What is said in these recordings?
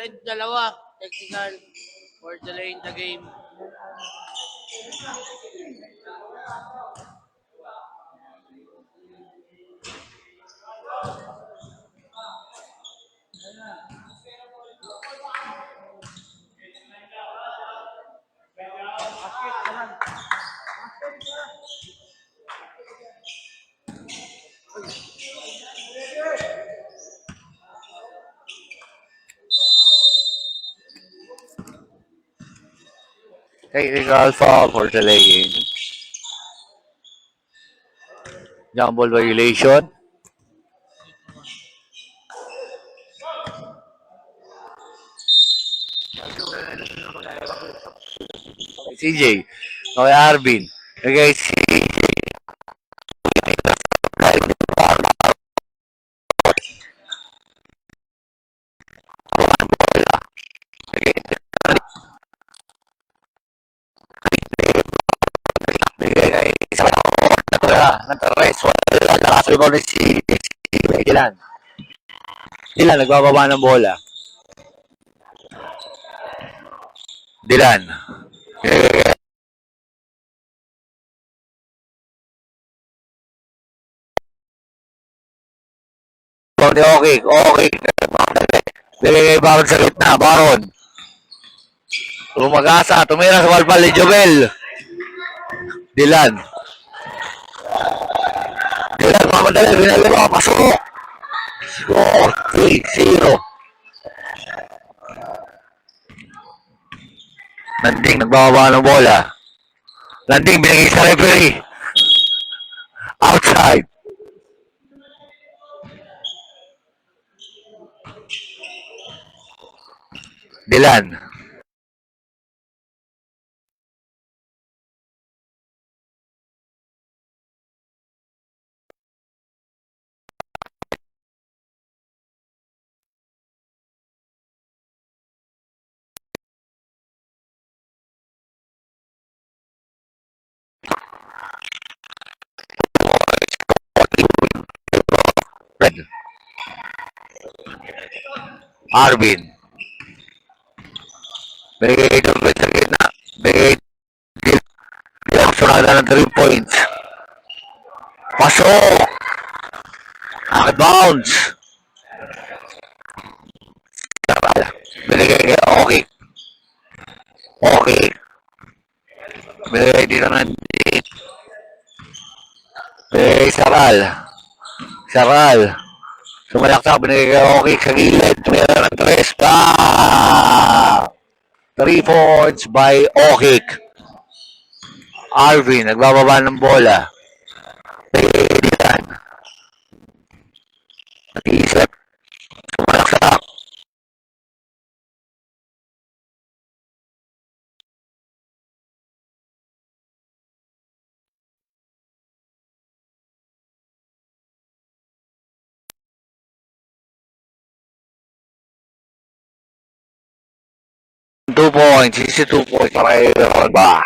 Red, dalawa. Technical. For delaying the game. Technical foul for delaying. Jump ball violation. CJ. Okay, Arvin. Okay, si nag-rest. Wala, nakasubaw na si Dylan. Dylan, nagbababa ng bola. Dylan. Okay, okay. Bigay kay Baron sa gitna, Baron. Lumagasa, tumira sa balbal ni Jovel. Dylan. Dylan, mamadali, binalawa, pasok. Score, 3-0. Landing, nagbababa ng bola. Landing, binigay sa referee. Outside. Dylan. Red. Arvin. Binigay kay Jovel sa gitna. Binigay Dylan. Sunada ng 3 points. Pasok. Bounce. Binigay kay Okay. Okay. Binigay dito ng binigay Saral. Saral. Sumalaksak. Binigay kay Okay sa gilid. Tumira ng 3. 3 points by Okik. Arvin, nagbababa ng bola. Dylan. Nag-iisip. Sumalaksak. Two points. Easy 2 points para kay Rolba.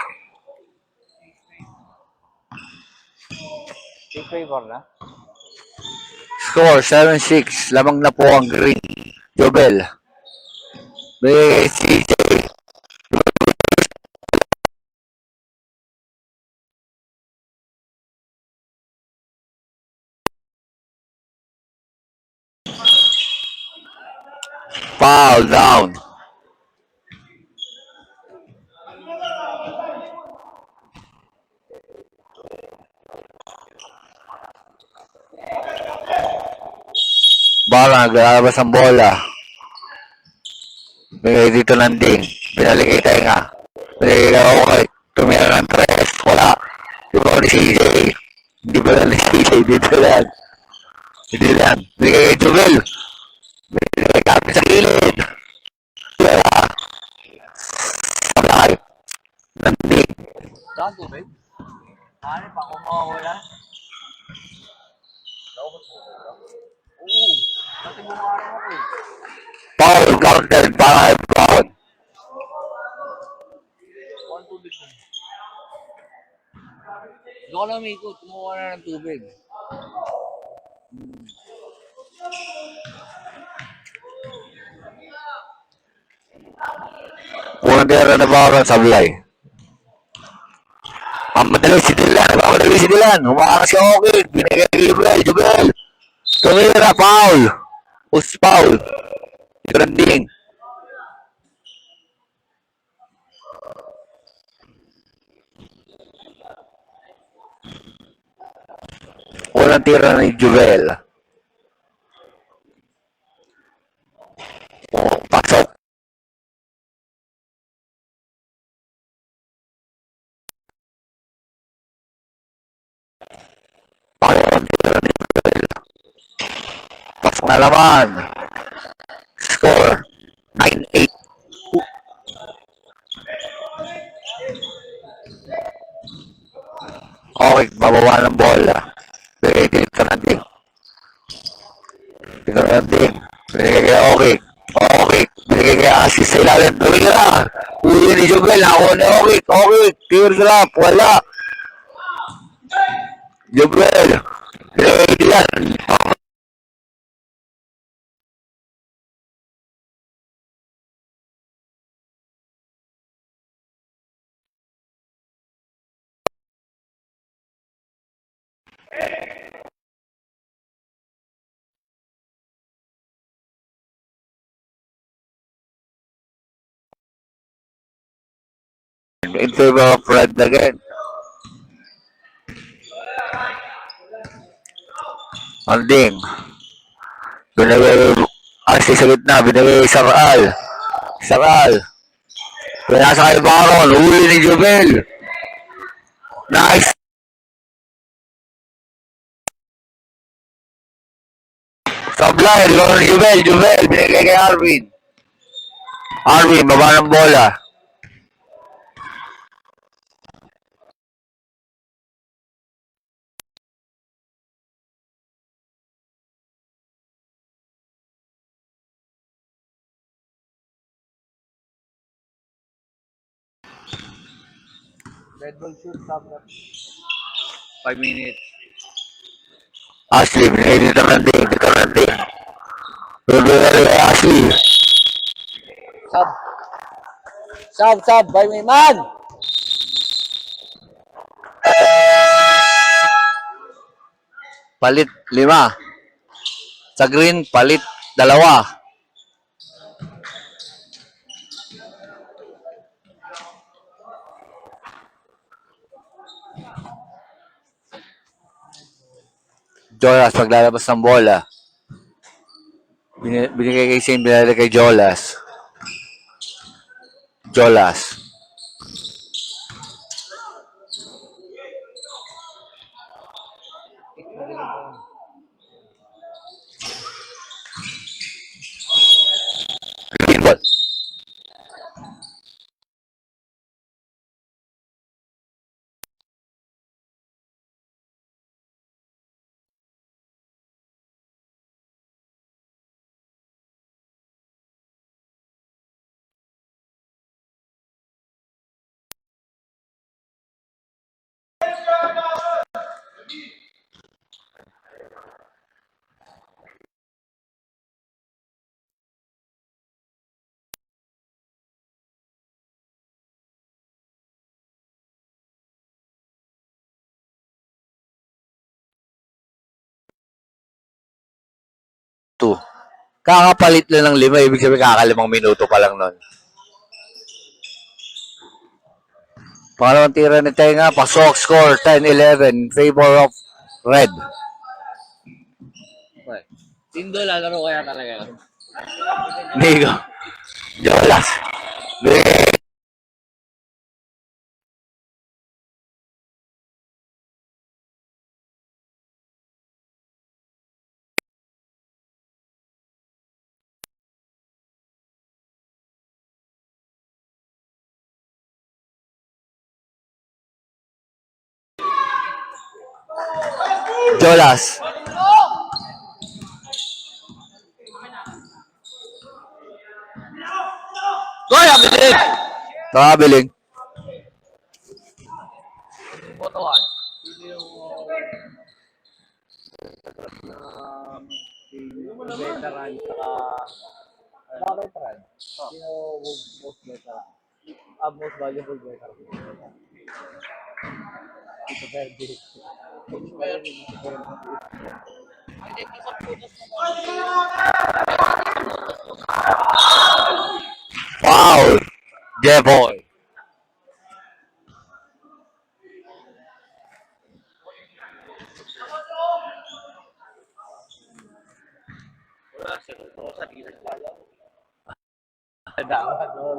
Score 7-6. Lamang na po ang green. Jobel. May CJ. Foul down. Bala, naglalabas ang bola. Bigay dito landing. Binalik kay Tenga. Binigay kay Okay. Tumira ng 3. Wala. Di ba ni CJ? Hindi ba ni CJ dito lang? Hindi lang. Binigay kay Jovel. Binigay kay sa gilid. Wala. Sabay. Landing. Saan tubig? Ano pa kung mawawala? Oo. Dati bumarang ako eh. Foul counted para kay Brown. Saan tubig mo? Doon ka lang ikot. Kumuha na ng tubig. Unang tira na Bauron, sablay. Mamadali si Dylan, mamadali si Dylan. Humakas si Okin, binigay kay Jubel, Jubel. Tumira, foul. Foul. Trending. Unang tira ni Jubel. Pasok. Unang tira ni Jubel. Pasok na naman. Score 9-8. Okay, bababa ng bola. Binigay dito natin. Dito natin. Binigay kay Okay. Okay. Binigay kay Asis sa ilalim. Tumira. Uli ni Jubel. Ako ni Okay. Okay. Teardrop. Wala. Jubel. Binigay Dylan. In favor of Red again. Anding. Binigay Asis sa gitna. Binigay Saral. Saral. Pinasa kay Baron. Uli ni Jubel. Nice. Sablay. Ikaw ni Jubel. Jubel. Binigay kay Arvin. Arvin. Baba ng bola. Red Bull shoot, stop na. 5 minutes. Ashley. Binigay dito natin. Dito natin. Binigay kay Ashley. Sub. Sub. By me, man! Palit 5. Sa green, palit 2. Jolas maglalabas ng bola. Binigay kay Shane, binigay kay Jolas. Jolas. Green ball. Kakapalit lang ng 5, ibig sabihin kakalimang minuto pa lang nun. Pangalawang tira ni Tenga, pasok, score 10-11 in favor of Red. Okay. Sindo, lalaro kaya talaga. Nigo. Jolas. Jolas. Goy, Traveling. Botohan. Sino yung veteran saka Bakit Ran? Sino most better? Most valuable better? Ito Verde. Ito Verde. Hindi, isang punas naman. Foul! Jeboy. Wala siya. Oo, sa tingin naglalaro. Dapat, no?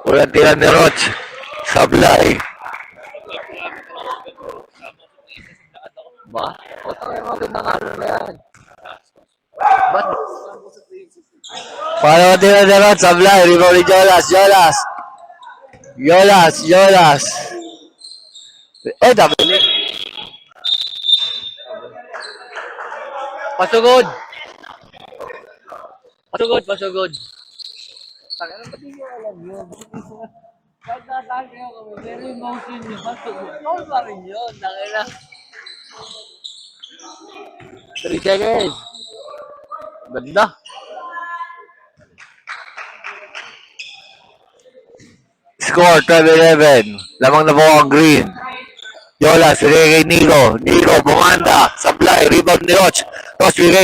Walang tira ni Roch. Sablay. Ba? O, tayo magandang ano na yan. Ba't? Paano tira ni Roch? Sablay. Rebound ni Jolas. Jolas. Jolas. Jolas. Eh, double. Pasugod! Pasugod, pasugod. Taka na, ba't hindi ko alam yun? Kahit natake ako kami, pero yung motion niya, pasugod. Foul pa rin yun, nakila. 3 seconds. Ganda. Score 12-11. Lamang na po ang green. Jolas. Binigay kay Nico. Nico. Bumanda. Sablay. Rebound ni Roch. Roch binigay.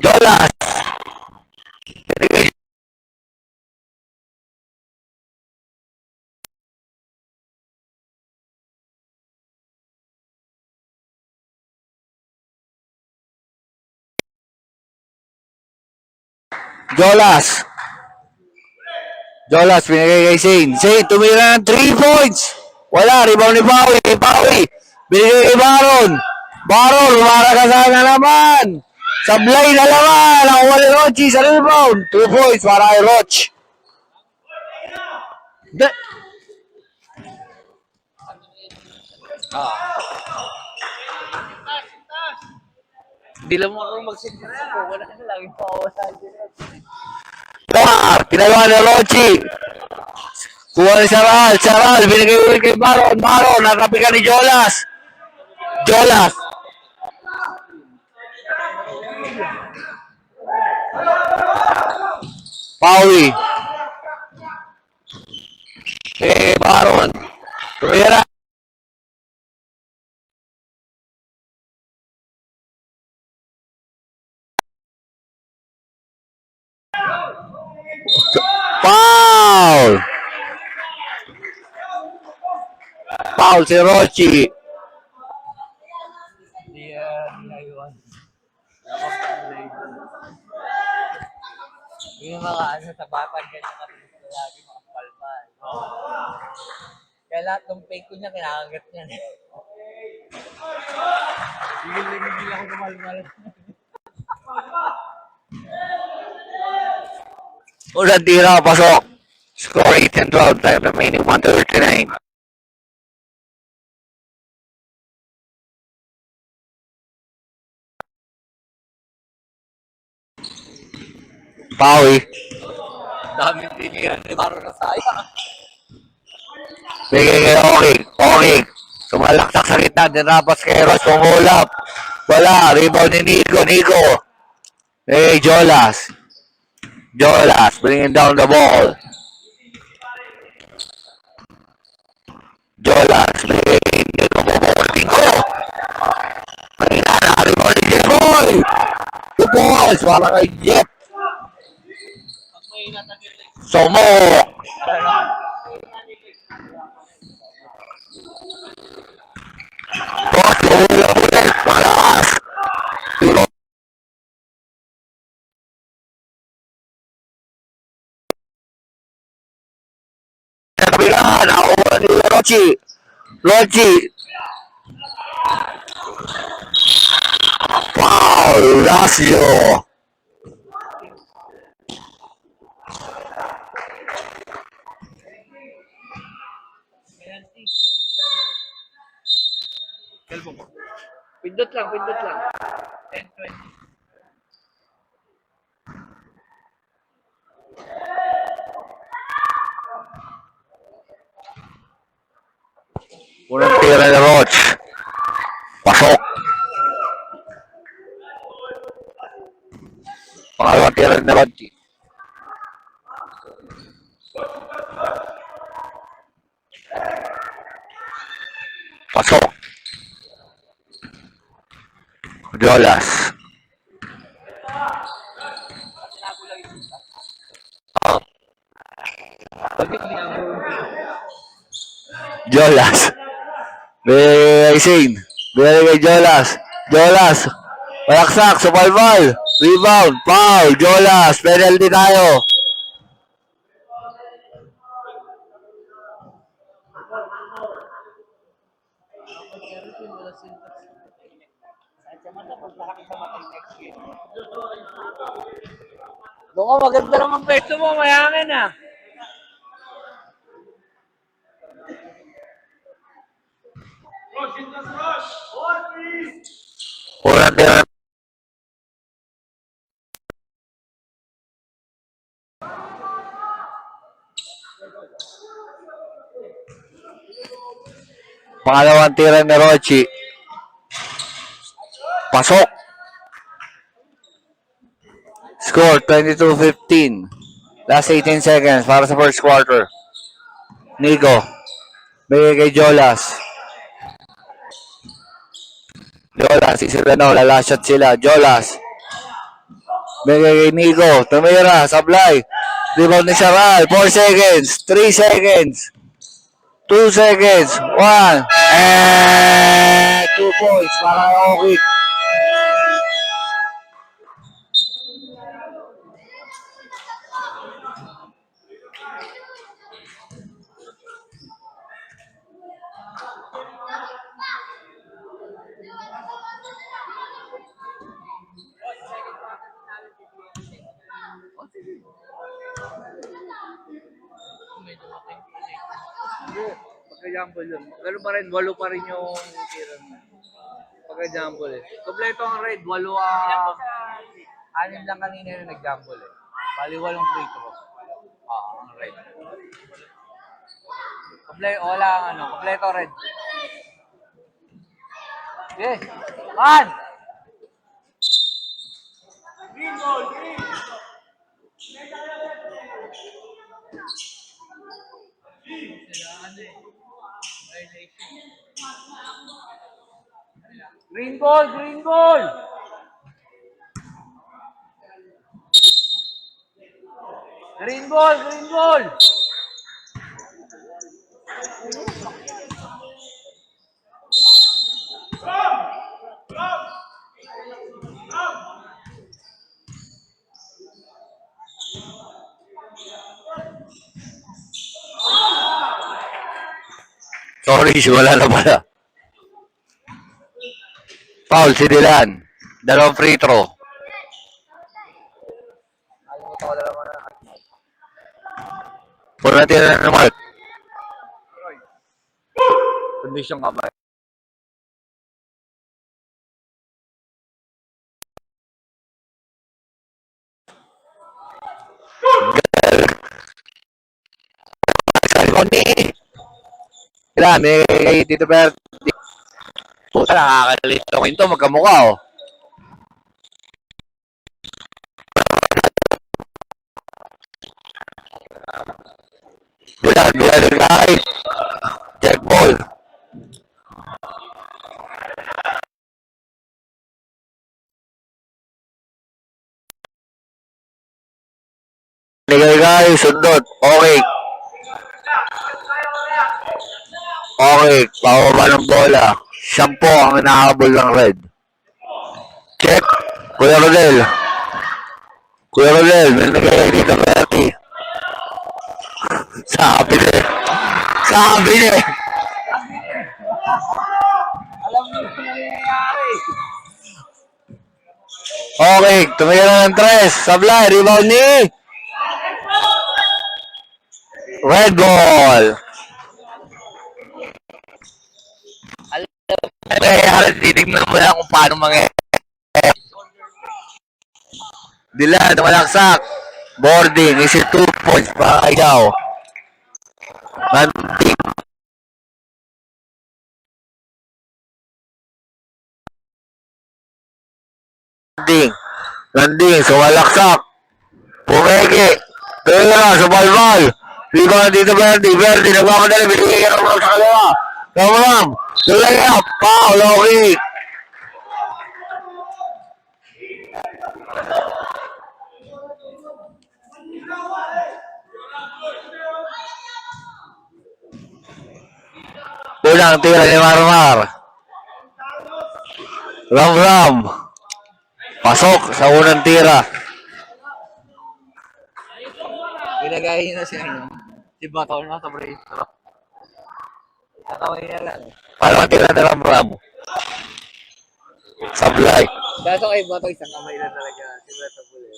Jolas. Binigay. Jolas. Jolas. Binigay kay Shane. Shane. Tumira ng 3 points. Wala. Rebound ni Pawi. Pawi. Binigay kay Baron. Baron. Umaragasan na naman. Sablay na naman. Ang wali Rochi sa rebound. 2 points para kay Roch. Hindi lang mo ako magsigrito po. Wala na lang yung pawala dyan. Pinagawa ni Rochi. Kuha ni Saral. Saral. Binigay ulit kay Baron. Baron. Nakapikan ni Jolas. Jolas. Pawi. Baron. Tumira. Foul. Foul si Rochi. Hindi ayun. Yung mga ano sa bapan, ganyan katulad lagi mga palpal. Kaya lahat ng fake ko niya, kinakagat niya. Hindi ako kumalmal. Unang tira, pasok. Score 8 and 12. Time remaining 1:39. Pawi. Daming tinigan ni Baro na sayang. Bigay kay Okig. Okig. Sumalaksak sa gitna. Dinapas kay Ross. Pumulap. Wala. Rebound ni Nico. Nico. Hey, Jolas. Jolas. Bringing down the ball. Jolas. Bigay kay Nico. Nico. Kanina na. Rebound ni Jeboy. The balls. Wala kay Jeff. Pag may natagil like Somok. Ross. Pumulap ulit. Malakas. Kabilaan. Ako ni Rochi. Rochi. Foul! Lazio! Pindot lang, pindot lang. 10-20. Unang tira ni Roach. Pasok. Pangalawang tira ni Roach. Pasok. Jolas. Jolas. Bigay kay Shane. Bigay kay Jolas. Jolas. Palaksak. Supalbal. Rebound. Foul. Jolas. Penalty tayo. Doon ka, maganda naman ang pwesto mo, mayangin ah. Unang tira. Pangalawang tira ni Rochi. Pasok. Score 22-15. Last 18 seconds para sa first quarter. Nico. Bigay kay Jolas. Jolas, isipin last shot sila. Jolas. Bigay kay Nico. Tumira, sablay. Rebound ni Saral. 4 seconds. 3 seconds. 2 seconds. 1. And 2 points para kay Okik. Pagka-jumble yun. Pero pa rin, 8 pa rin yung tira mo. Pagka-jumble eh. Kompleto ang raid, 8 anim lang kanina yung nag-jumble eh. Bali 8 free throw. Ang raid. Wala ang kompleto red. Okay. Man! Green ball, green! Green ball, green ball! Green ball, green ball! Sorry, wala na pala. Foul si Dylan. Dalawang free throw. Unang tira ni Mark. Condition ka ba? Ilan, may Tito Berti. Puta, nakakalito ko ito, magkamukha oh. Dulan kay Jack Ball. Nigay kayo, sundot. Okay. Okay, pababa ng bola. Sampo ang nahabol ng red. Check. Kuya Rodel. Kuya Rodel, may nagay dito Berti. Sabi niya. Sabi niya. Alam niyo kung nangyayari. Okay, tumira ng tres. Sablay, rebound ni Red Ball. Alam Kaya titignan mo lang kung paano mangyayari. Dilan, malaksak. Boarding, is it 2 points para ikaw? Landing, landing, sumalaksak. Pumegi. Tira, sumalbal. Rebound dito, Verdi, nagmamadali, binigay ka ng sa kaliwa. Ramram, layup, foul, okay. Unang tira ni Marmar. Ramram. Pasok sa unang tira. ginagaya niya na si ano. Si Bato na sa break. Kakawin niya lang. Paano ang tira ni Ramram? Sablay. Kaso kay Bato, isang kamay na talaga. Si Bato po eh.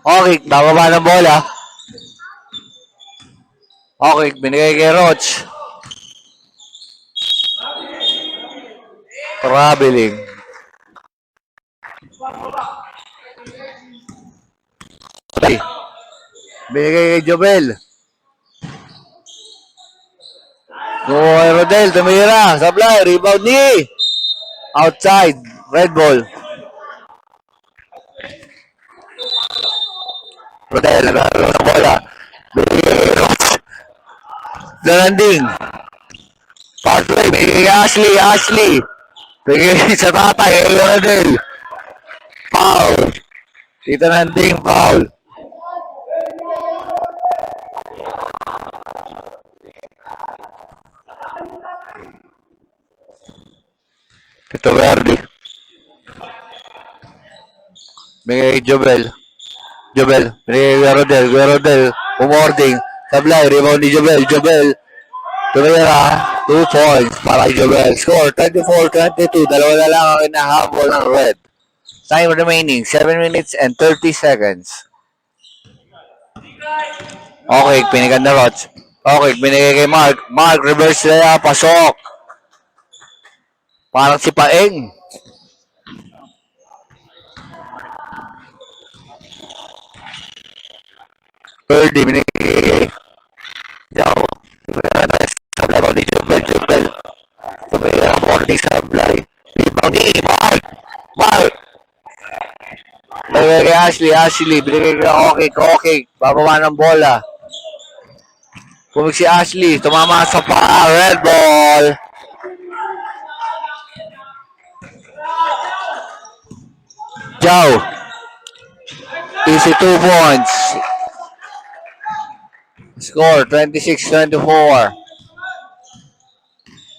Okay, bababa ng bola. Okay, binigay kay Roach. Traveling. Okay. Binigay kay Jobel. Kumuha kay Rodel, tumira. Sablay, rebound ni. Outside, red ball. Rodel, nagkakaroon ng bola. Binigay kay Roach. Landing. Pathway, binigay kay Ashley. Binigay sa tatay, kay Rodel. Foul. Tito Landing, foul. Tito Verdi. Binigay kay Jobel. Binigay kay Rodel. Umording. Sablay, rebound ni Jobel. Tumira. 2 points para kay Jobel. Score, 24-22. Dalawa na lang ang inahabol ng red. Time remaining, 7 minutes and 30 seconds. Okay, pinigan na Roch. Okay, binigay kay Mark. Mark, reverse na pasok. Parang si Paeng. Birdie, binigay kay Jao. Sablay ba ni Jobel. Tumira ang morning sablay. Rebound ni Mark. Binigay kay Ashley. Binigay kay Okay. Bababa ng bola. Pumig si Ashley. Tumama sa pa. Red ball. Jao. Easy 2 points. Score 26-24.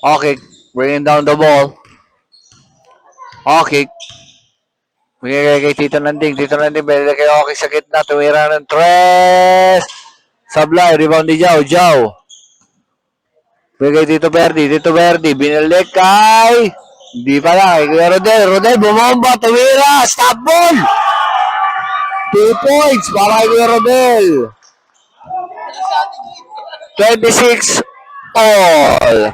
Okay. Bringing down the ball. Okay. Binigay kay Tito Landing. Binigay kay Okay sa gitna. Tumira ng tres. Sablay. Rebound ni Jao. Binigay Tito Verdi. Binalik kay... Hindi pala. Kay Rodel. Bumomba. Tumira. Stop ball. 2 points para kay Rodel. 26 all.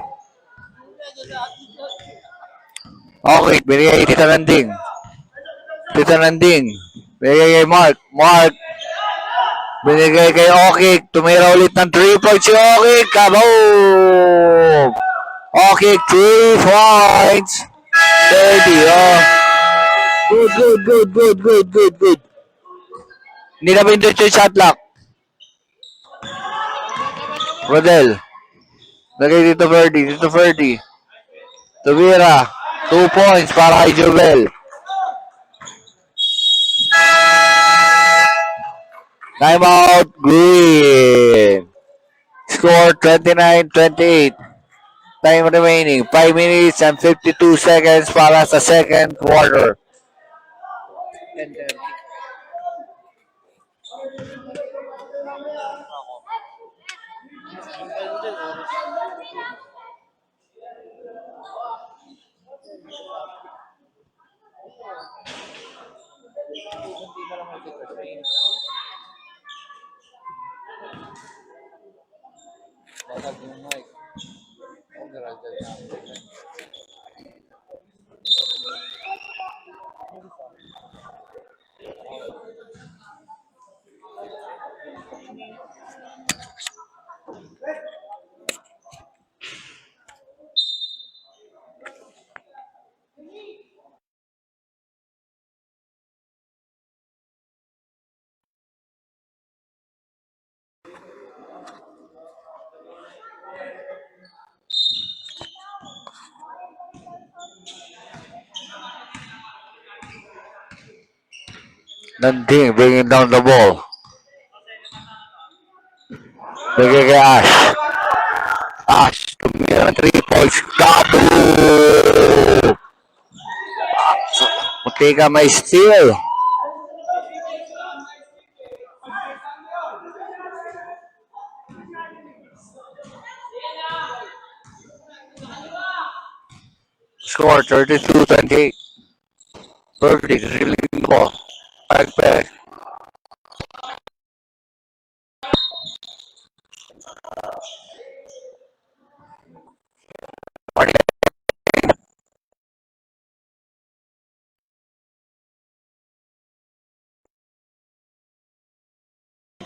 Okay. Binigay kay Tito Landing. Binigay kay Mark. Binigay kay Okik. Tumira ulit ng 3 points si Okik. Kaboom! Okik, 3 points. 30, oh. Good. Hindi na pindot yung shot lock. Rodel. Lagay dito Verdi. Tumira. 2 points para kay Jobel. Time out, Green. Score 29-28. Time remaining, 5 minutes and 52 seconds para sa second quarter. Balag yung mic. Oh, gradual na. Nanding, bringing down the ball. Bigay kay Ash. Ash, tumira ng 3 points. Kaboom! Munti ka may steal. Score 32-28. Perfect, dribbling ball. Back.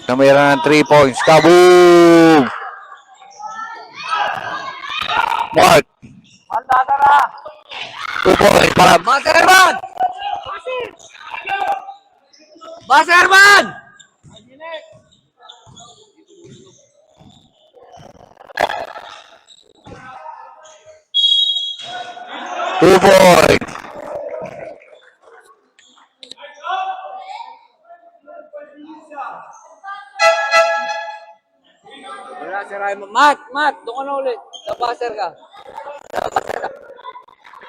Tumira ng 3 points. Kaboom! Mark, Handa ka na! 2 points para Maserman! Maserman! 2 points. Wala si Raymond. Matt, doon ka na ulit. Napaser ka.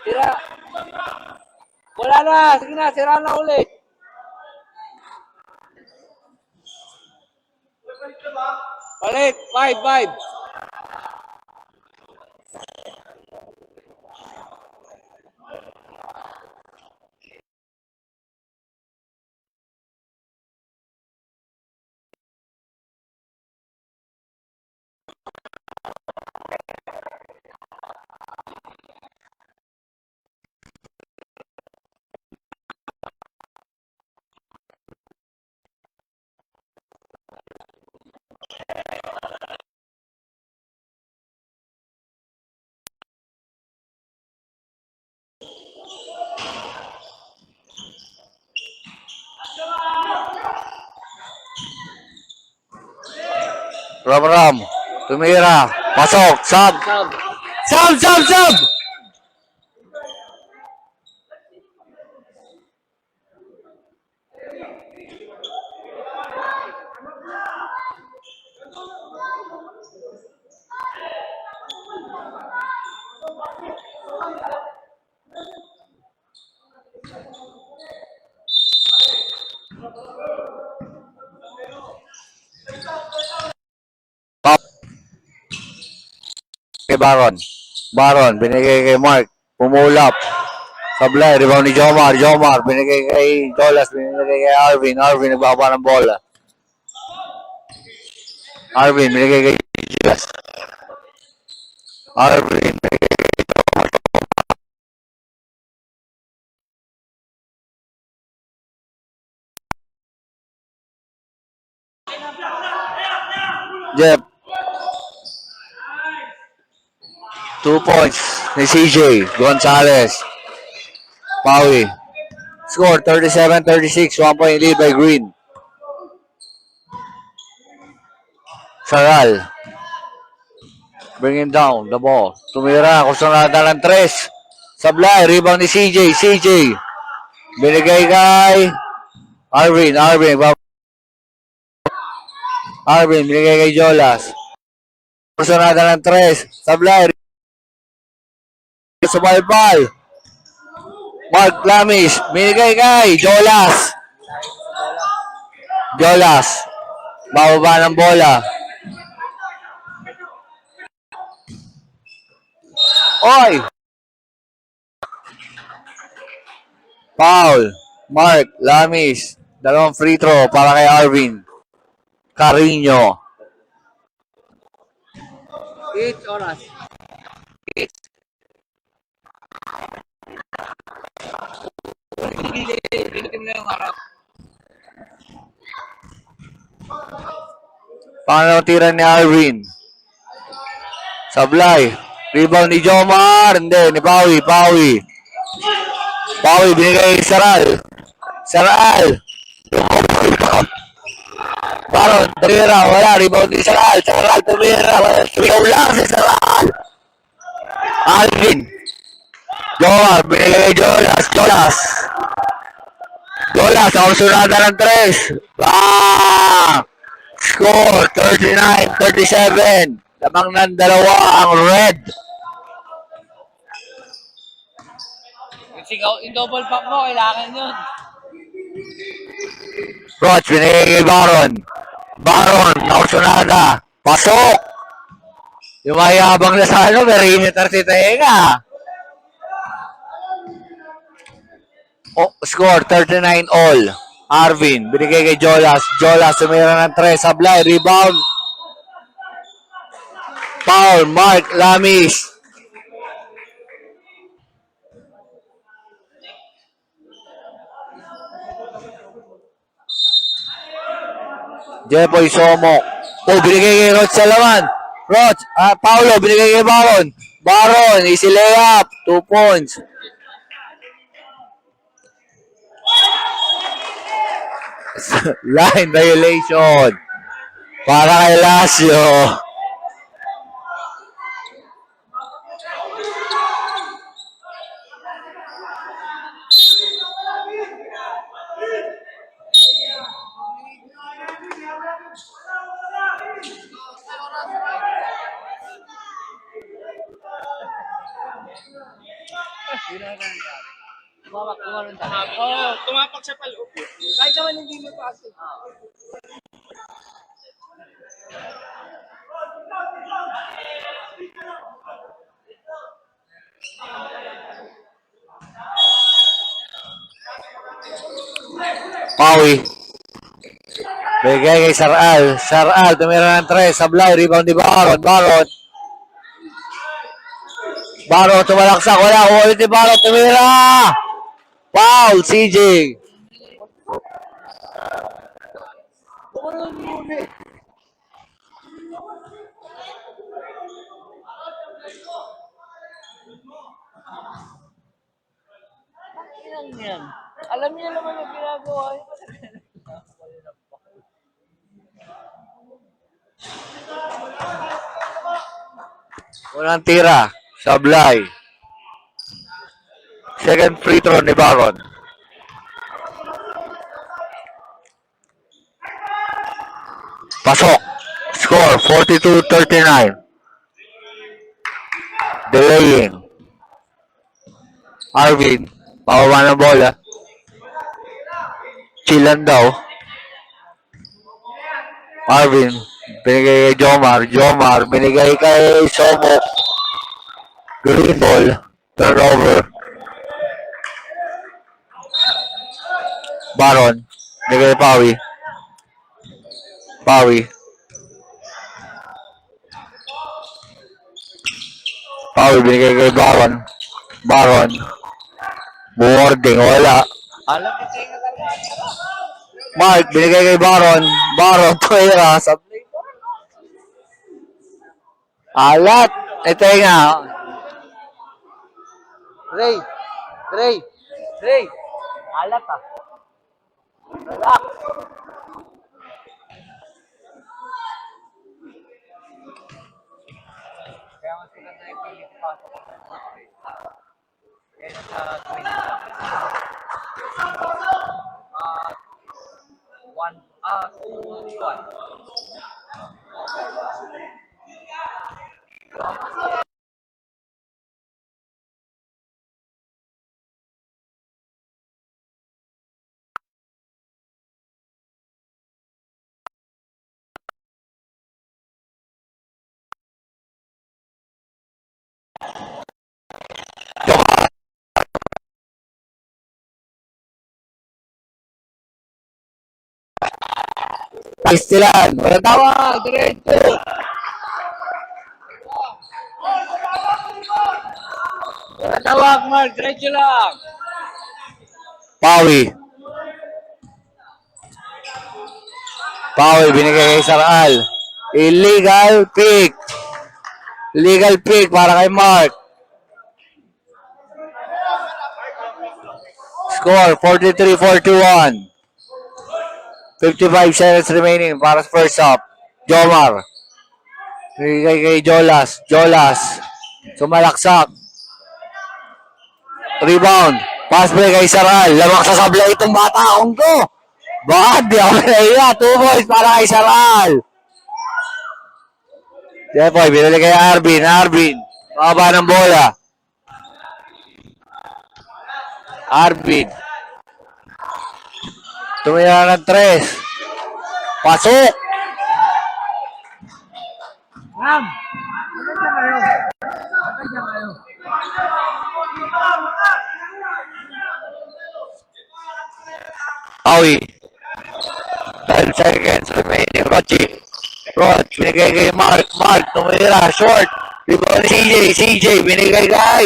Tira. Wala na. Sige na, sira na ulit. Palit. 5. Ram. Tumira. Pasok. Sub. Sub! Top. Kay Baron. Binigay kay Mark. Pumulap. Sablay. Rebound ni Jomar. Binigay kay Dolas. Binigay kay Arvin. Nagbaba ng bola. Arvin. Binigay kay Dolas. Arvin. Jeff. 2 points ni CJ Gonzalez. Paui. Score 37-36. 1 point lead by Green. Saral. Bringing down the ball. Tumira. Kusonada ng 3. Sablay. Rebound ni CJ. Binigay kay Arvin. Binigay kay Jolas. Kusonada ng 3. Sablay. Sumaybal. Mark Lamis. Binigay kay Jolas. Bababa ng bola. Oy! Foul. Mark Lamis. 2 free throw para kay Arvin Carino. 8 oras. Pilitin mo yung harap. Paano tira ni Alvin? Sablay. Rebound ni Jomar. Hindi, ni Pawi. Pawi, binigay kay Saral. Baron, tumira. Wala, rebound ni Saral. Tumira. Ikaw lang si Saral. Alvin. Jomar, binigay kay Jolas. Ako sunada ng 3. Score, 39-37. Lamang ng dalawa ang red. Yung double pump mo, kailangan yun. Roach, binigay kay Baron. Nausunada. Pasok! Yung mayabang na sa ano, perimeter si Tenga. Score, 39 all. Arvin, binigay kay Jolas. Sumira ng 3. Sablay, rebound. Foul, Mark Lamis. Jepoy Somo. Binigay kay Roch sa laman. Paulo, binigay kay Baron, easy layup. 2 points. Line violation. Para kay Lazio. Tumapak siya paloob. Kahit naman hindi mo pasok. Pawi. Bigay kay Saral, tumira ng 3. Sablay, rebound ni Baron. Tumalaksak. Wala, ulit ni Baron, tumira. Foul, CJ. Yan. Alam niyo naman yung ginagawa niyo. Unang tira, Sablay. Second free throw ni Baron. Pasok. Score, 42-39. Delaying. Arvin, pababa ng bola. Chillan daw. Arvin, binigay kay Jomar, binigay kay Somo. Green ball, turnover. Baron, binigay kay Pawi. Pawi, binigay kay Baron. Boarding, wala. Alam ko Tenga talaga. Mark, binigay kay Baron, tuwira, sablay. Alat, ito nga. Ray. Alat ah. Relax. Kaya mas maganda yung pilit pasok. Kaya sa 2-1. Istilan, walang tawa, diretso. Tawag, Mark. Diretso lang. Pawi. Pawi, binigay kay Saral. Illegal pick. Legal pick para kay Mark. Score, 43-41. 55 seconds remaining para sa first half. Jomar. Binigay kay Jolas. Jolas. Sumalaksak. Rebound. Pass play kay Saral. Lamang sa sablay itong bata akong to. Bakit di ako nahiya? 2 points para kay Saral. Jepoy, binili kay Arvin. Arvin. Mababa ng bola. Arvin. Tumira ng 3. Pasok. Ram! Ano dyan kayo? Ano dyan kayo? Pawi. 10 seconds remaining. Rochi. Roch, binigay kay Mark. Mark, tumira. Short. Rebound ni CJ. CJ, binigay kay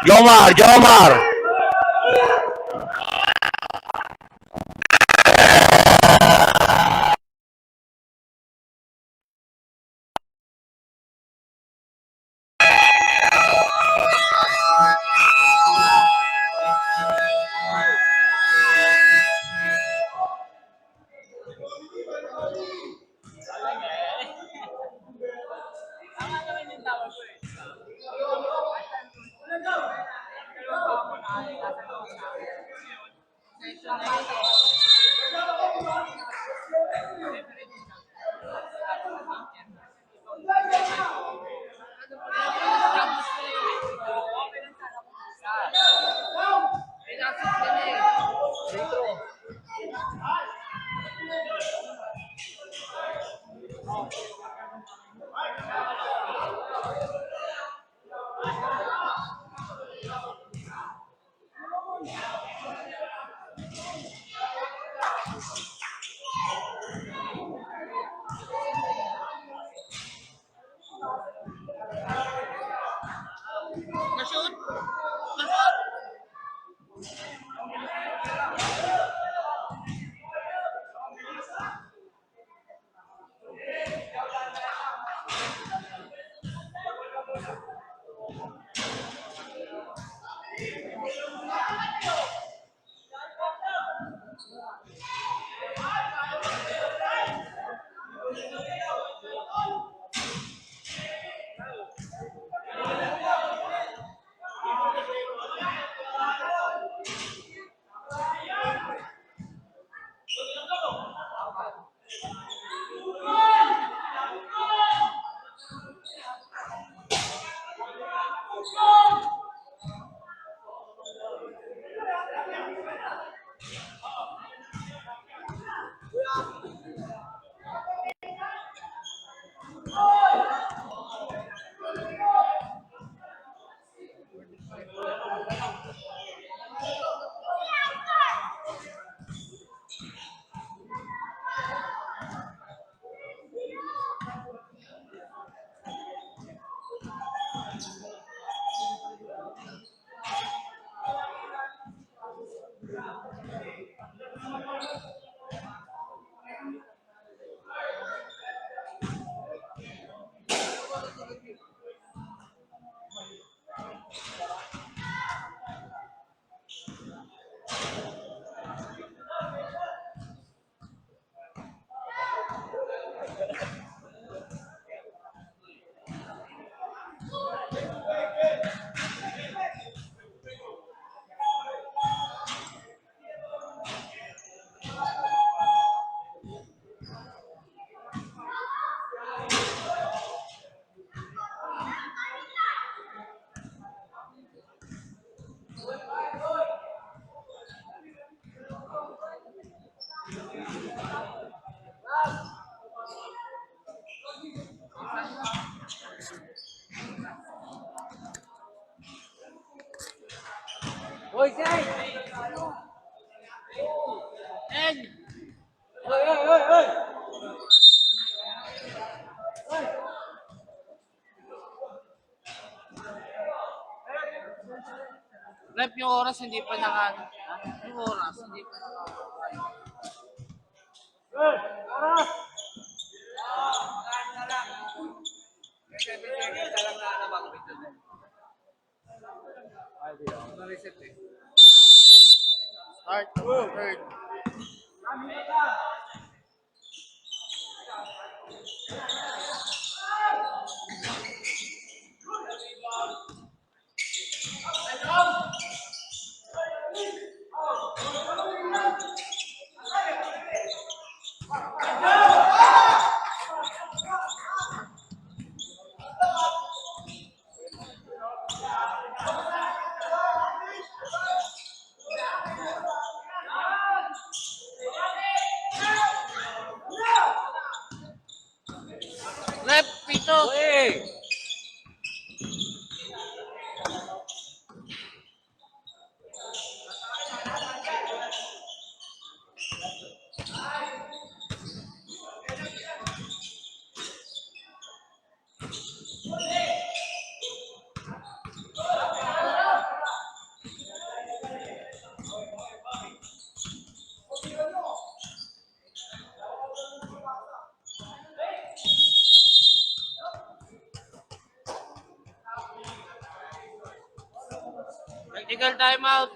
Jomar. Jomar. Hoy, Sai! And, Hoy, hoy, hoy, hoy! Rep, yung oras hindi pa naka... Yung oras hindi pa naka... Start, third. Rep, pito. Uy! Technical timeout.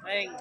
Ayun.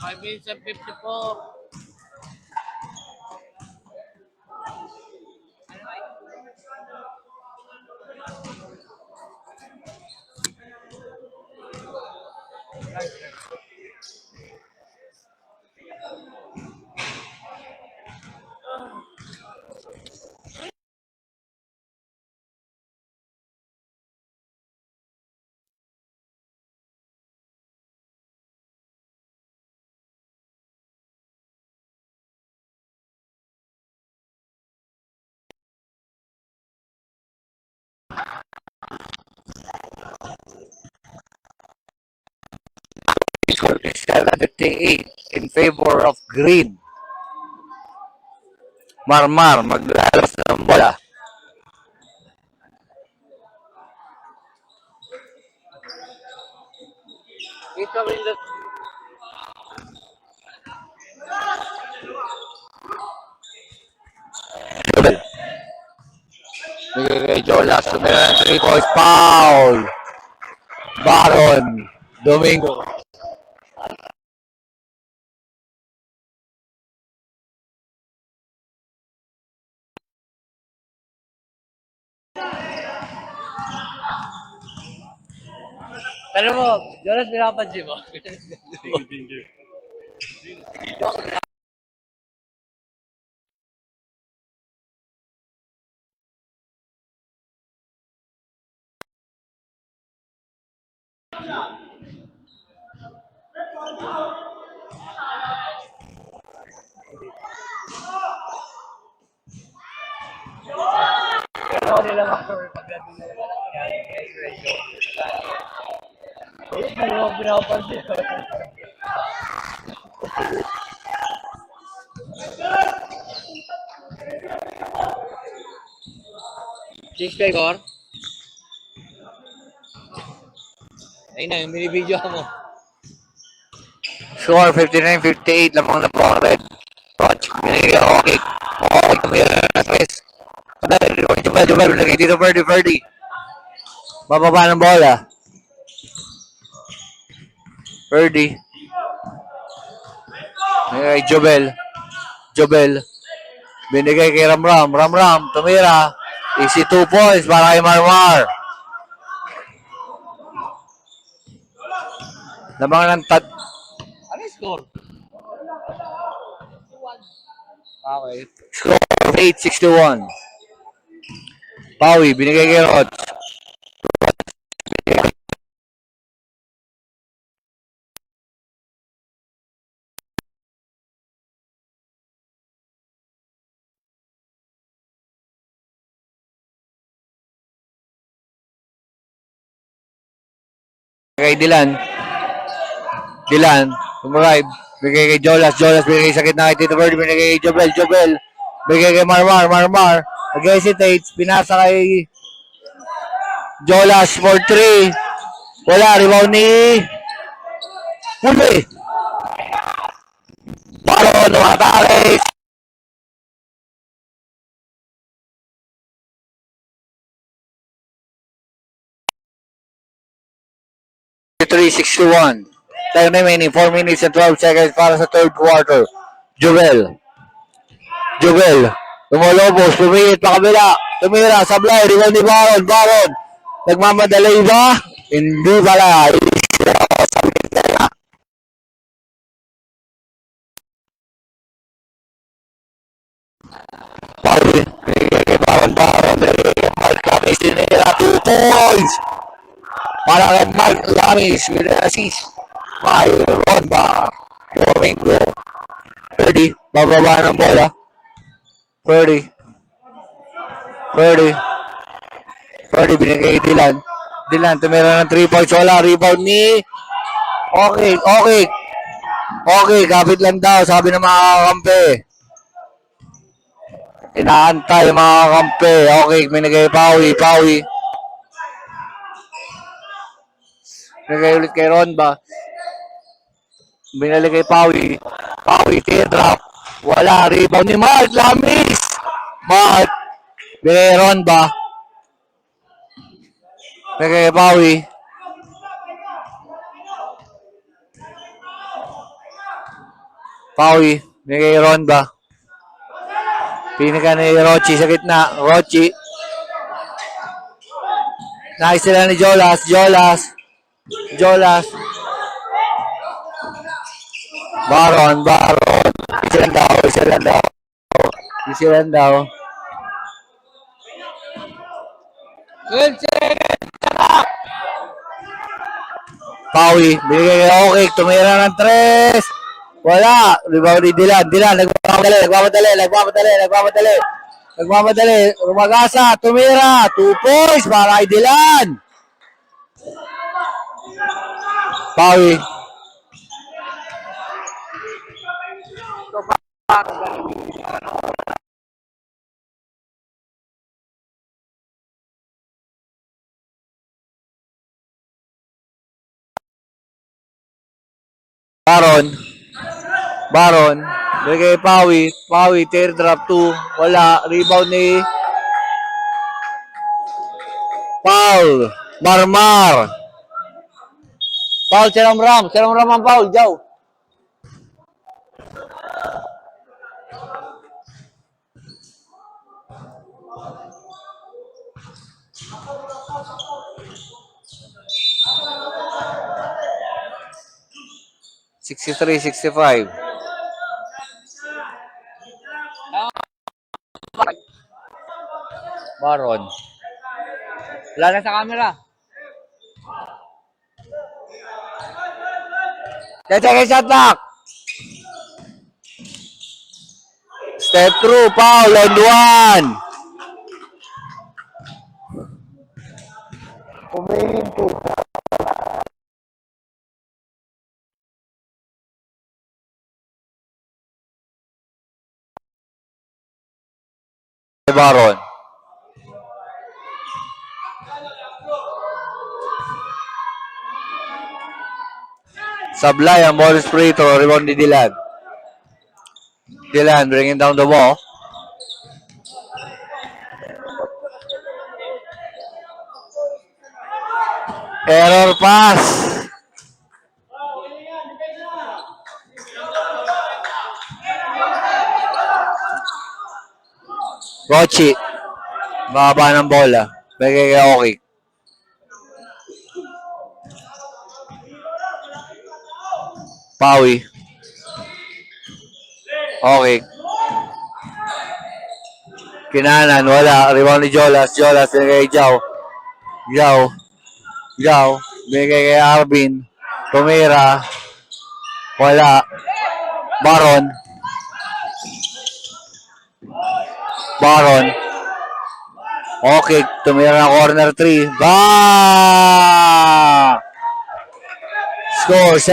5 minutes and 54. Score is 7:58 in favor of Green. Marmar maglalas ng bola. Ito rin the Jubel. Bigay kay Jolas. Tumira ng 3 points. Foul. Baron. Domingo. Tanong mo, Jonas, pinapansin mo? Pero nila ako pagdating na wala nangyari kay Rejo. Hindi mo pinapansin. Six kay Cor? Ayun na, yung binibidyo mo. Score 59-58 lamang na po ang Red. Watch. Binigay ako kick. Okay, tumira ng 3. Jubel. Lagay dito Ferdy. Bababa ng bola. Ferdy. Binigay Jubel. Binigay kay Ramram. Tumira. Easy 2 points para kay Marmar. Lamang ng Ano yung score? Okay. score 8-61. Pawi, binigay kay Roch. Kay Dylan. Dylan. Tumurive. Bigay kay Jolas. Jolas bigay sa gitna kay Tito Bird. Binigay kay Jobel. Jobel. Bigay kay Marmar. Marmar. Nag-hesitates. Pinasa kay Jolas for 3. Wala. Rebound ni Huli. Baron. Tumatali. 3:61. Time remaining 4 minutes and 12 seconds para sa third quarter. Joel. Joel. Lumolobos. Pumihit pa kabila. Tumira. Sablay. Rebound ni Baron. Baron. Nagmamadali ba? Hindi pala. Baron. Baron. Baron. Mark Lamis. Sinira. 2 points. Para kay Mark Lamis. With an assist. Mayroon ba? Domingo. 30. Bababa ng bola. 30. 30. 30. Binigay kay Dylan. Dylan. Tumira ng 3 points. Wala. Rebound ni Okay. Okay. Okay. Kapit lang daw. Sabi ng mga kampe. Inaantay mga kampe. Okay. Binigay Pawi. Pawi. Binigay ulit kay Ronba. Binalik kay Pawi. Pawi, teardrop. Wala. Rebound ni Mark Lamis. Mark. Binigay Ronba. Binigay kay Pawi. Pawi. Binigay kay Ronba. Pinikan ni Rochi sa gitna. Rochi. Nice sila ni Jolas. Jolas. Jolas. Baron. Baron. Isilan daw. Isilan daw. Isilan daw. Pawi. Binigay kay Okik. Tumira ng 3. Wala. Rebound ni Dylan. Dylan. Nagmamadali. Nagmamadali. Nagmamadali. Nagmamadali. Nagmamadali. Rumagasa. Tumira. 2 points para kay Dylan. Pawi. Baron. Baron. Bigay Pawi. Pawi. Teardrop 2. Wala. Rebound ni Paul. Marmar. Paul, Seram Ram. Seram Ram ang Paul. Jaw. $63, 65. Baron. Wala na sa camera. Check kay shot lock. Step through, Paul on 1. Umihinto. Baron. Sablay ang ball spray to rebound ni Dylan. Dylan bringing down the ball. Error pass. Rochi. Baba ng bola. Bigay kay Okik. Pawi. Okik. Kinanan. Wala. Rebound ni Jolas. Jolas. Bigay kay Jao. Jao. Jao. Bigay kay Arvin. Tumira. Wala. Baron. Baron. Okay, tumira na corner 3. Score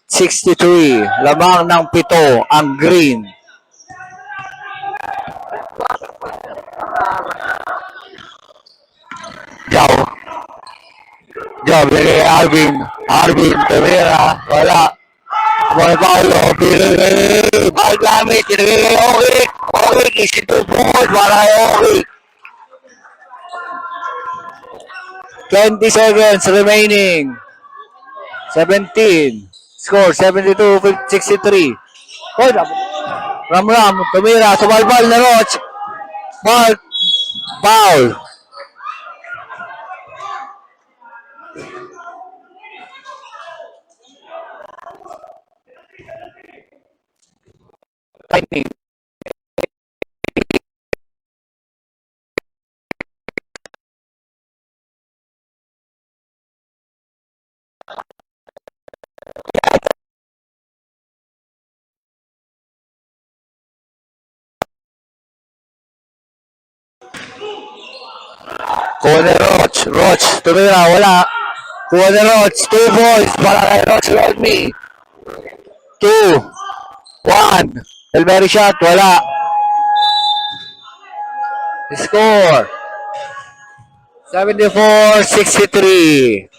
70-63. Lamang ng 7 ang green. Jow. Jow, bigay Arvin. Arvin, Tavera. Wala. Juan Paulo. Bigay. Ball gamit. Bigay Okik. Okik. Isito bungod. Wala Okik. 20 seconds remaining. 17. Score 72-63. Hoy, Ram. Tumira. Sumalbal na Roch. Mark. Foul. Timing. Kuha ni Roch, tumira, wala. Kuha ni Roch, 2 points para kay Roch Rodney. 2, 1. Elberry shot, wala. Score 74-63.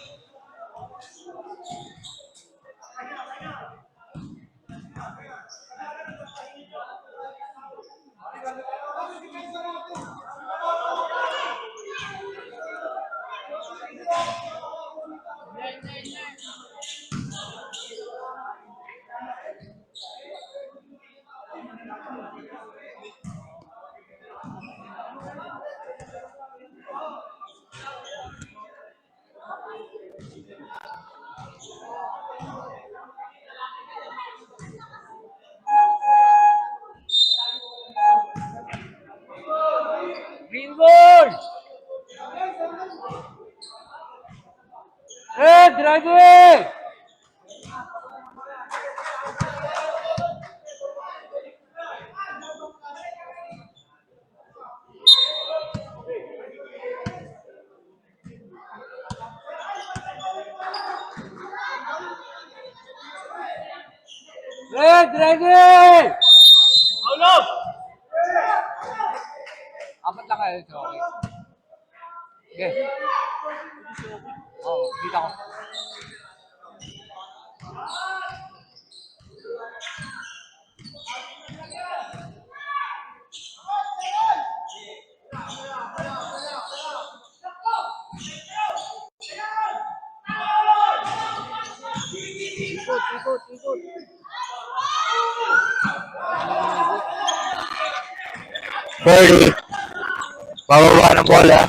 Green ball! Red, ready! Red, ready! Hold up! Apat lang kayo. Okay. Okay. Oo, kita ko. Ikot. Birdie. Bababa ng bola.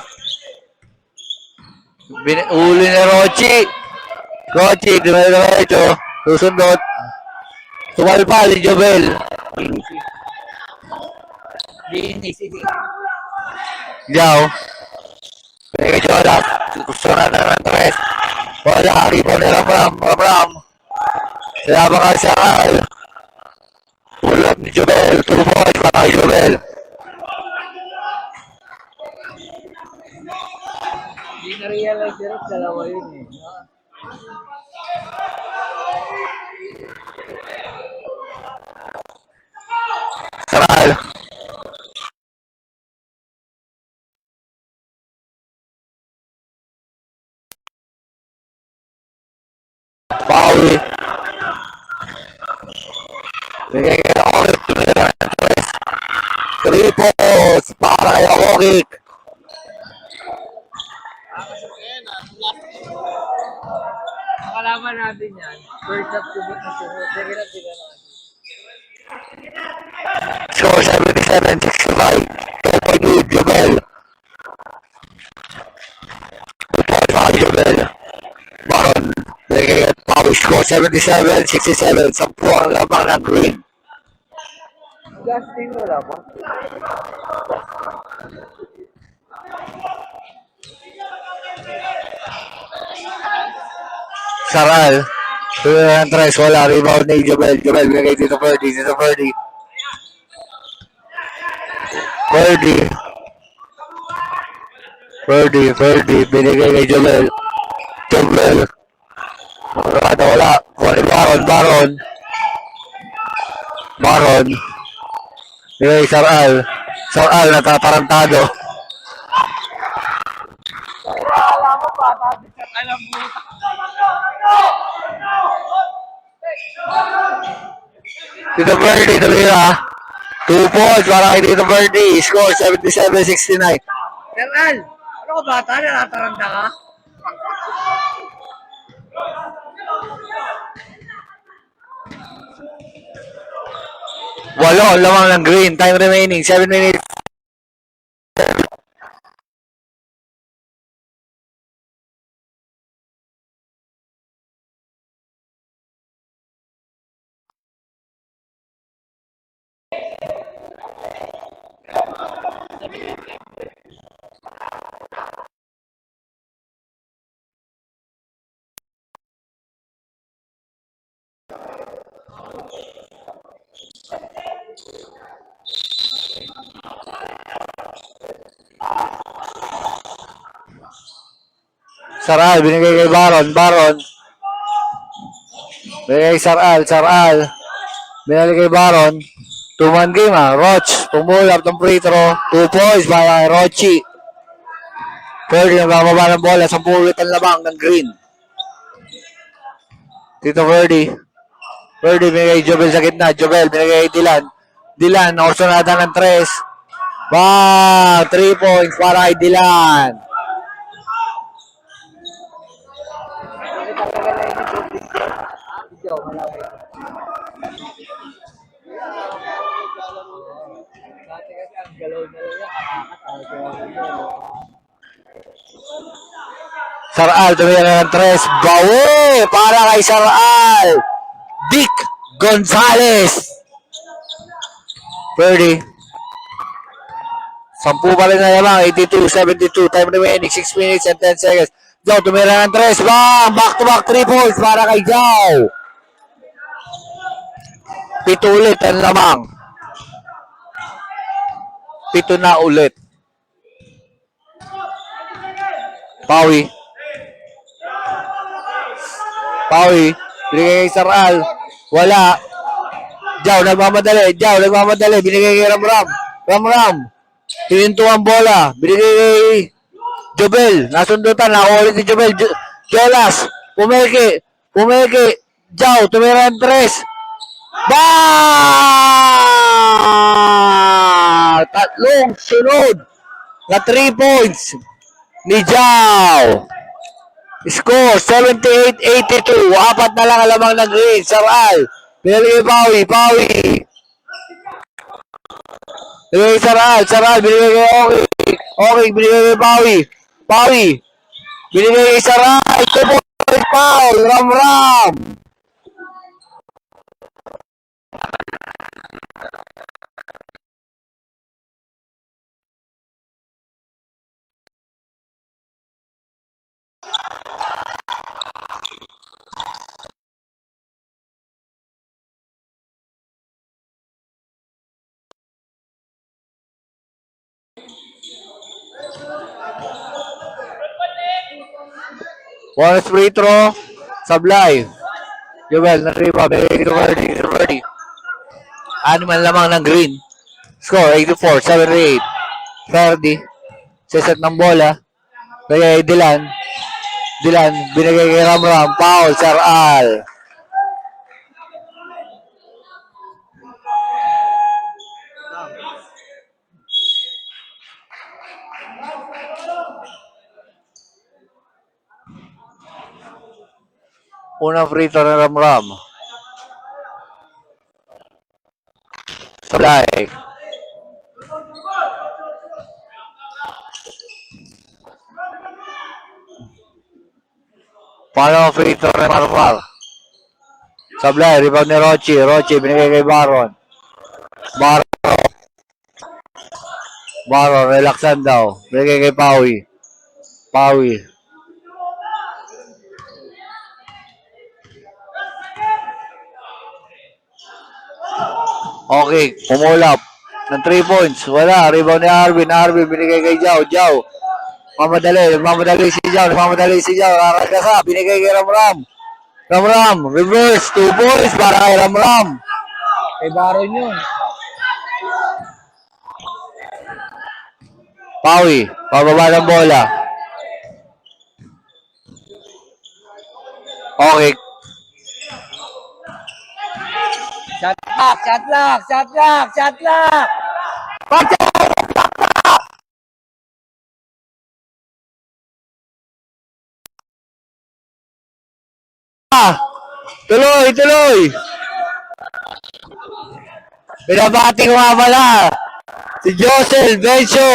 Uli ni Rochi. Rochi, diretso. Susundot. Tumalpa si Jobel. Jao. Diretso lang. Gusto na ng 3. Wala. Rebound ni Ram. Sila mga sakal. Ulam ni Jobel. 2 points para kay Jobel. Hindi na-realize yun. Dalawa yun eh. Sakal. Pauli. Bigay kay Okik. Tumira ng 3 points para kay Okik. Makalaman natin yan. First up to beat na sunod. Sige lang sila naman. Score 77-65. 2 point lead, Jobel. 2 points para kay Jobel. Baron. Bigay kay Pauli. Score 77-67. 10 ang lamang ng green. Justin, wala pa. Saral. Tumira ng 3. Wala. Rebound ni Jobel. Jobel bigay dito Ferdy. Ferdy. Binigay kay Jobel. Wala. Baron. Baron. Binigay kay Saral. Saral natatarantado. Alam mo ba, bakit ka alam mo? Tito Birdie, tumira. 2 points para kay Tito Birdie. Score 77-69. Sir Al, ano ka bata? Natataranda ka? Walo ang lamang ng green. Time remaining. 7 minutes. Saral, binigay kay Baron. Baron. Binigay kay Saral. Saral. Binigay kay Baron. 2-1 game Roch. Tumulap ng free throw. 2 points para kay Rochi. Ferdy nagbababa ng bola. 10 ulit ang labang ng green. Tito Ferdy. Ferdy binigay kay Jobel sa gitna. Jobel binigay kay Dylan. Dylan, orsunada ng 3. Wow! 3 points para kay Dylan. Dati kasi ang galaw na lang yan. Saral, tumira ng 3. Bawi! Para kay Saral. Dick Gonzalez. Ferdy. 10 pa rin na lamang. 82-72. Time remaining. 6 minutes and 10 seconds. Joe, tumira ng 3. Bang! Back-to-back 3 points para kay Joe. 7 ulit ang lamang. 7 na ulit. Pawi. Pawi. Binigay kay Saral. Wala. Jow, nagmamadali. Jow, nagmamadali. Binigay kay Ramram. Ramram. Tininto ang bola. Binigay kay Jobel. Nasundutan. Nakuha ulit si Jobel. Jolas. Pumeke. Pumeke. Jow, tumira ng 3. Tatlong sunod na 3 points ni Jow. Score 78-82. 4 na lang alamang ng green. Saral. Binigay Pawi. Pawi. Binigay Saral. Saral. Binigay kay Oki. Oki. Binigay kay Pawi. Pawi. Binigay kay Saral. Tubo. Foul. Ram. One free throw. Sablay. Joel, na-riba. Ready. Animal lamang ng green. Score, 84-78. Ferdy. Seset ng bola. Kaya Dylan. Dylan, binigay kay Ramram. Foul, Saral. Unang free throw ng Ramram. Sablay. Paano free throw ng Ramram? Sablay, rebound ni Rochi. Rochi, binigay kay Baron. Baron, relaxan daw. Binigay kay Pawi. Pawi. Okay, pumulap. Ng 3 points. Wala. Rebound ni Arvin. Arvin, binigay kay Jow. Jow. Mamadali si Jow. Nakakagasa. Binigay kay Ramram. Ramram, reverse, 2 points para kay Ramram. Kay Baron yun. Pawi, pababa ng bola. Okay. Shot lock, shot lock, shot lock, shot lock! Tuloy, tuloy. Binabati ko nga pala. Si Josel Bencho.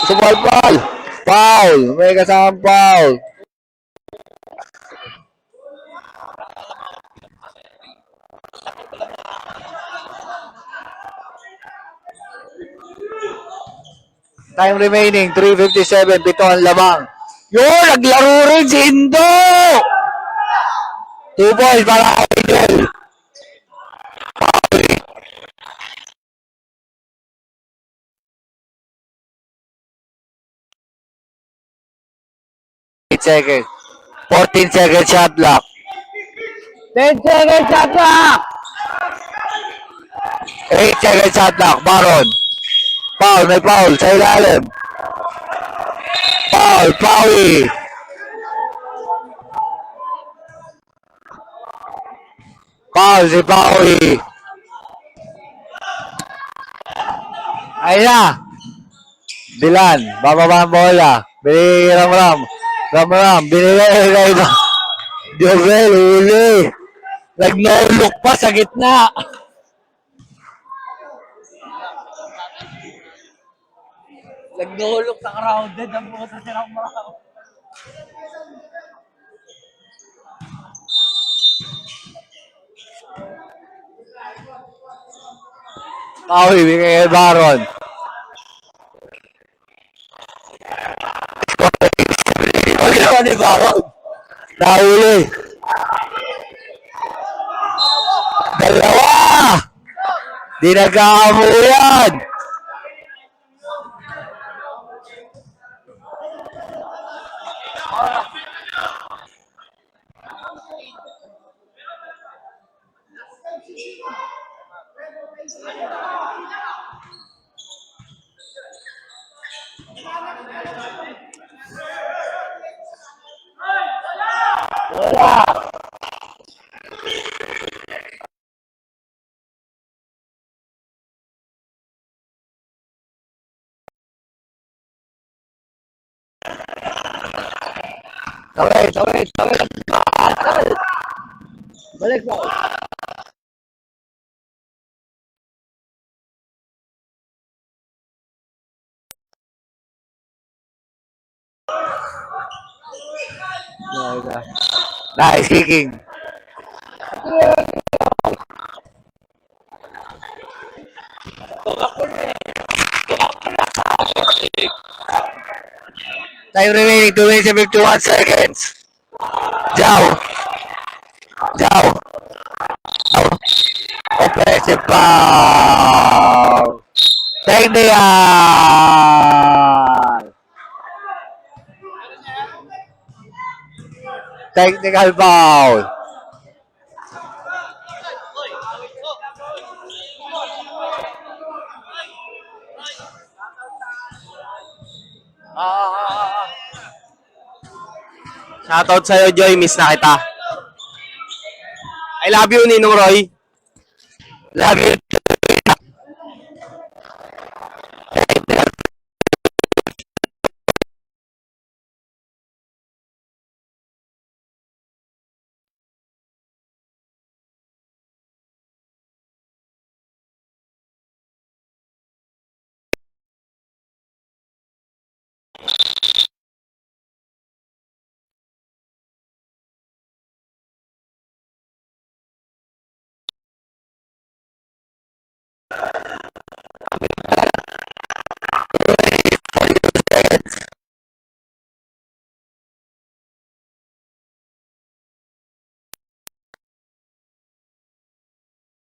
Sumalpal. Foul. May kasamang foul. Time remaining, 3:57, pito ang lamang. Yun, naglaro rin si Indo! 2 points para kay Idol. 8 seconds. 14 seconds shot clock. 10 seconds shot lock! 8 seconds shot clock. Baron. Foul, may foul sa ilalim. Foul, Pawi. Foul si Pawi. Ayun na. Dilan, bababa ang bola. Binigay Ramram. Ramram, binigay kay Jovel, huli. Nag-no-look pa sa gitna. Nagnuhulog sa crowded ang puto si Ramram. Pawi, binigay kay Baron. Ano ni Baron? Nahuli. Dalawa! Di nagkakamuyan! Tawid. Balik po. Nice kicking. Time remaining 2 minutes and 51 seconds. Jao. Offensive foul. Technical foul. Shoutout sa'yo, Joy. Miss na kita. I love you, Ninong Roy. Love you.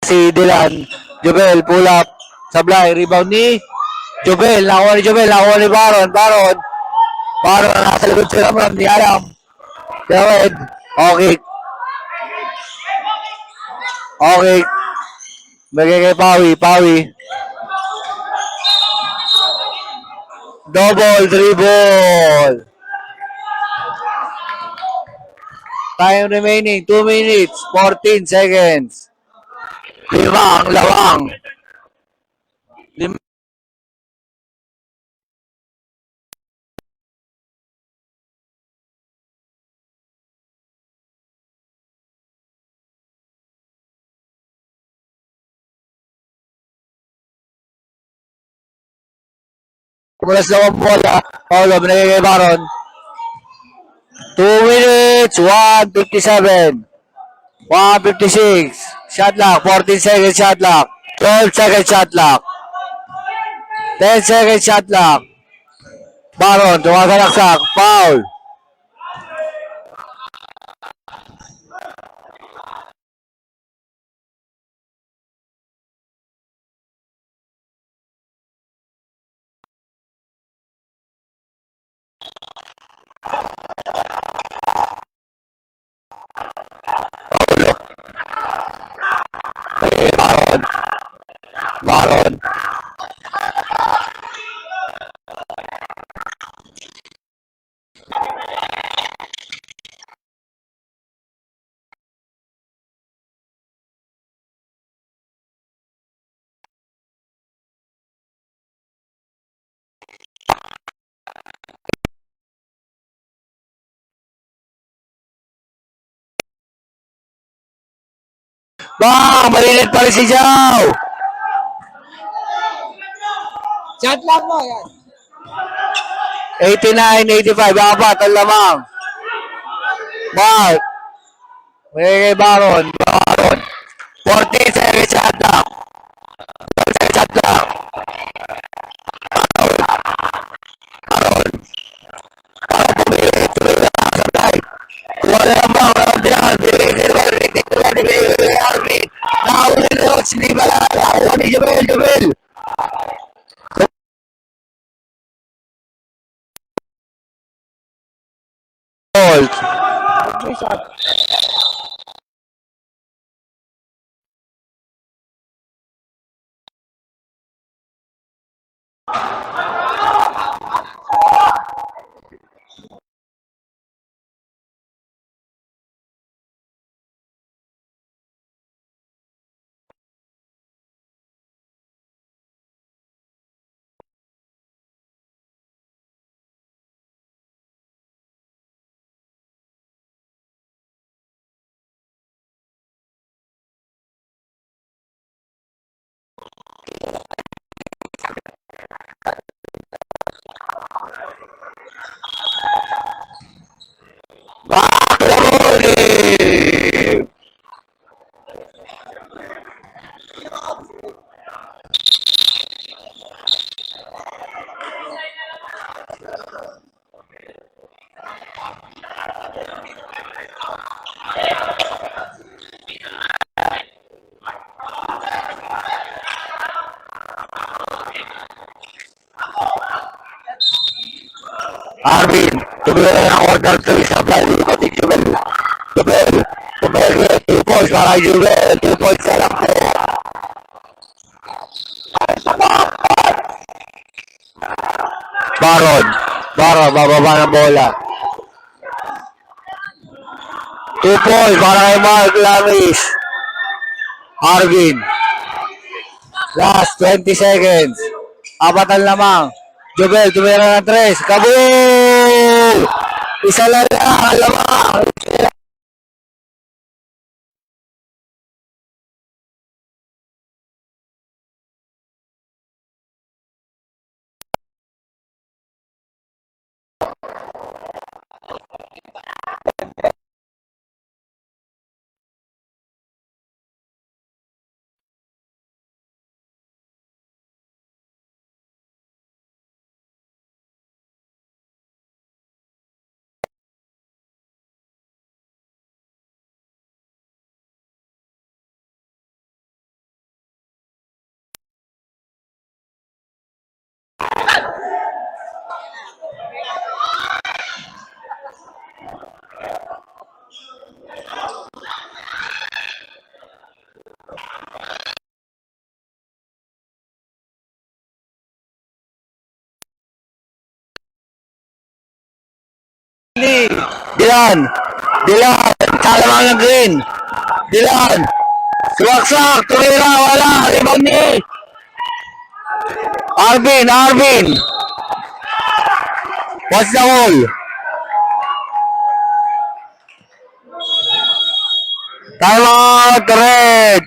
Si Dylan, Jovel, pull up, sablay, rebound ni Jubel, nakuha ni Jubel, nakuha ni Baron, Baron, nasa likod si Ramram, di alam. David, okay, okay, bigay kay Pawi, double dribble. Time remaining, 2 minutes, 14 seconds. Lima ang lawang. Lima. Kumulas lang ang bola. Paulo, binigay kay Baron. 2 minutes, 1:57. 1:56. Shot lock, 14 seconds shot lock. 12 seconds shot lock. 10 seconds shot lock. Baron, tumagalaksak. Foul. Baron. Baron. Bang! Malinit pa rin si Jao! Shot lang mo, yan. 89-85. Apat ang lamang. Mark. May kay Baron. 14 seconds shot lock. 12 seconds shot lock. Wala bang round yan. Nakahuli na yun. Sinibala. Nakahuli ni Jubel. Gold. May shot. Arvin, tumira na ang order to sa value ko si Jubel. Jubel, 2 points para kay Jubel, 2 points sa lang. Baron, bababa ng bola. 2 points para kay Mark Lamis. Arvin, last 20 seconds. Apatan lamang. Jubel, tumira ng 3. Kaboom! Isa lang lamang. Dylan. Dylan. Salamang ng green. Dylan. Suwaksak. Tumira. Wala. Rebound ni Arvin. Arvin. What's the goal? Time out. Red.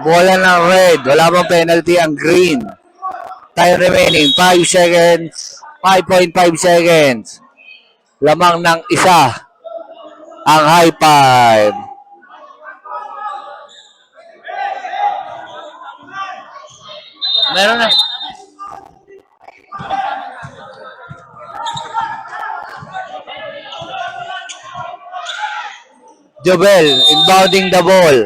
Bola ng red. Wala bang penalty ang green. Time remaining 5 seconds. 5.5 seconds. Lamang ng isa ang high five. Meron na. Jobel, inbounding the ball.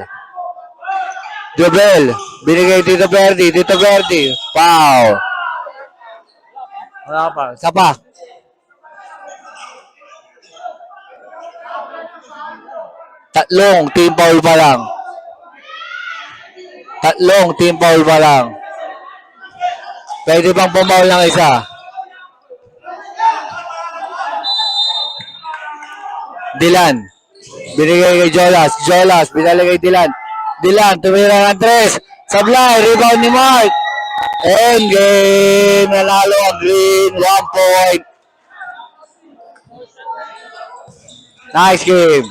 Jobel, binigay Tito Verdi. Tito Verdi, foul. Wala pa. Isa pa. Tatlong team foul pa lang. Tatlong team foul pa lang. Pwede bang pumaul ng isa? Dylan. Binigay kay Jolas. Jolas, binalik kay Dylan. Dylan, tumira ng 3. Sablay, rebound ni Mark. And game. Nanalo ang green. 1 point. Nice game.